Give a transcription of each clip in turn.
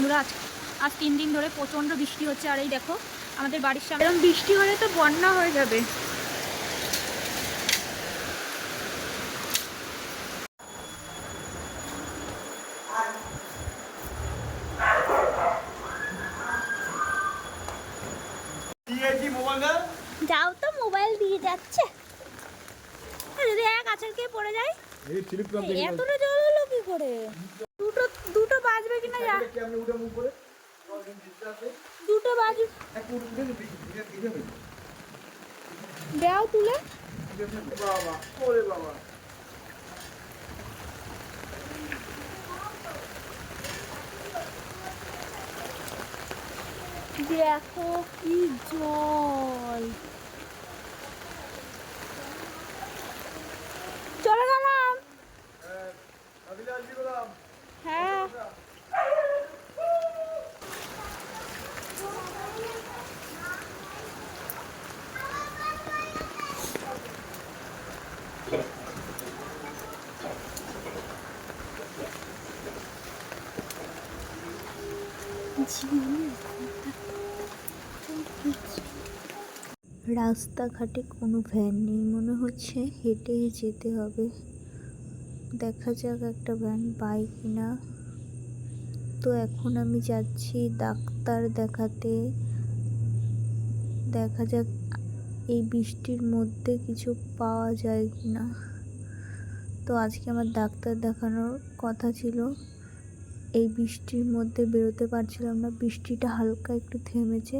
বন্ধুরা, আজ 3 দিন ধরে প্রচণ্ড বৃষ্টি হচ্ছে। আর এই দেখো আমাদের বাড়ির সামনে এরকম বৃষ্টি হলে তো বন্যা হয়ে যাবে। যাও তো, মোবাইল দিয়ে যাচ্ছে। যদি এক আছাড় খেয়ে পড়ে যায়, এতটা জল হলো কি করে? দুটো বাজবে কিনা, দুটো বাজবে। দেও তুলে। দেখো কি জল, চলে গেলাম। হ্যাঁ, রাস্তাঘাটে কোনো ভ্যান নেই, মনে হচ্ছে হেঁটেই যেতে হবে। দেখা যাক একটা ভ্যান পাই কিনা। তো এখন আমি যাচ্ছি ডাক্তার দেখাতে। দেখা যাক এই বৃষ্টির মধ্যে কিছু পাওয়া যায় কিনা। তো আজকে আমার ডাক্তার দেখানোর কথা ছিল, এই বৃষ্টির মধ্যে বেরোতে পারছিলাম না। বৃষ্টিটা হালকা একটু থেমেছে,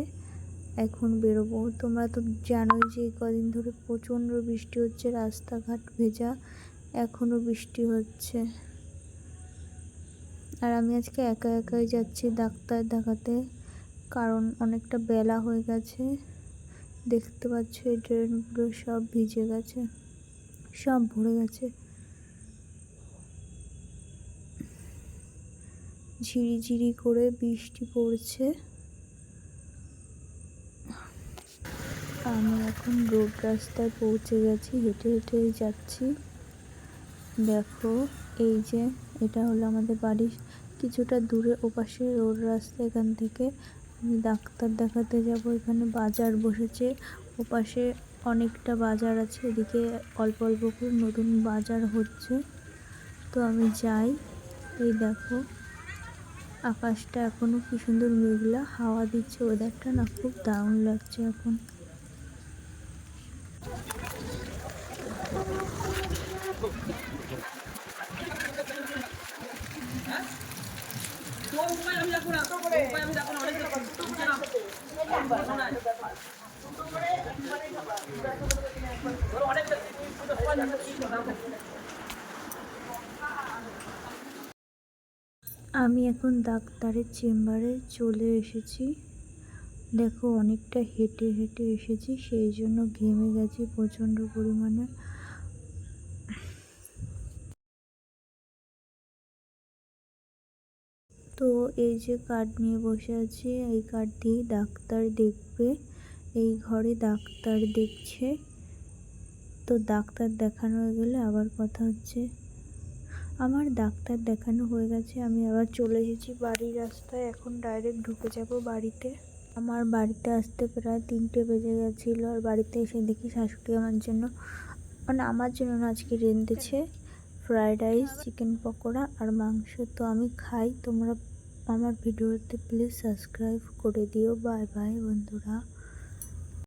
এখন বেরোবো। তোমরা তো জানোই যে এই কদিন ধরে প্রচণ্ড বৃষ্টি হচ্ছে, রাস্তাঘাট ভেজা, এখনও বৃষ্টি হচ্ছে। আর আমি আজকে একা একাই যাচ্ছি ডাক্তার দেখাতে, কারণ অনেকটা বেলা হয়ে গেছে। দেখতে পাচ্ছ এই ড্রেনগুলো সব ভিজে গেছে, সব ভরে গেছে। ঝিরিঝিরি করে বৃষ্টি পড়ছে। আমি এখন রোড রাস্তায় পৌঁছে গেছি, হেঁটে হেঁটে যাচ্ছি। দেখো এই যে এটা হলো আমাদের বাড়ির কিছুটা দূরে ওপাশে রোড রাস্তা। এখান থেকে আমি ডাক্তার দেখাতে যাব। এখানে বাজার বসেছে, ওপাশে অনেকটা বাজার আছে, এদিকে অল্প অল্প করে নতুন বাজার হচ্ছে। তো আমি যাই। এই দেখো আকাশটা এখনও কি সুন্দর মেঘলা, হাওয়া দিচ্ছে, ওয়েদারটা না খুব দারুণ লাগছে এখন। আমি এখন ডাক্তারের চেম্বারে চলে এসেছি। দেখো অনেকটা হেঁটে হেঁটে এসেছি, সেই জন্য ঘেমে গেছি প্রচণ্ড পরিমাণে। তো এই যে কার্ড নিয়ে বসে আছি, এই কার্ড দিয়ে ডাক্তার দেখবে। এই ঘরে ডাক্তার দেখছে। তো ডাক্তার দেখানো হয়ে গেলে আবার কথা হচ্ছে। আমার ডাক্তার দেখানো হয়ে গেছে, আমি আবার চলে এসেছি বাড়ির রাস্তায়। এখন ডাইরেক্ট ঢুকে যাব বাড়িতে। আমার বাড়িতে আসতে প্রায় 3টে বেজে গেছিলো। আর বাড়িতে এসে দেখি শাশুড়ি আমার জন্য, মানে আমার জন্য না, আজকে রেঁধেছে ফ্রায়েড রাইস, চিকেন পকোড়া আর মাংস। তো আমি খাই। তোমরা আমার ভিডিওতে প্লিজ সাবস্ক্রাইব করে দিও। বাই বাই বন্ধুরা।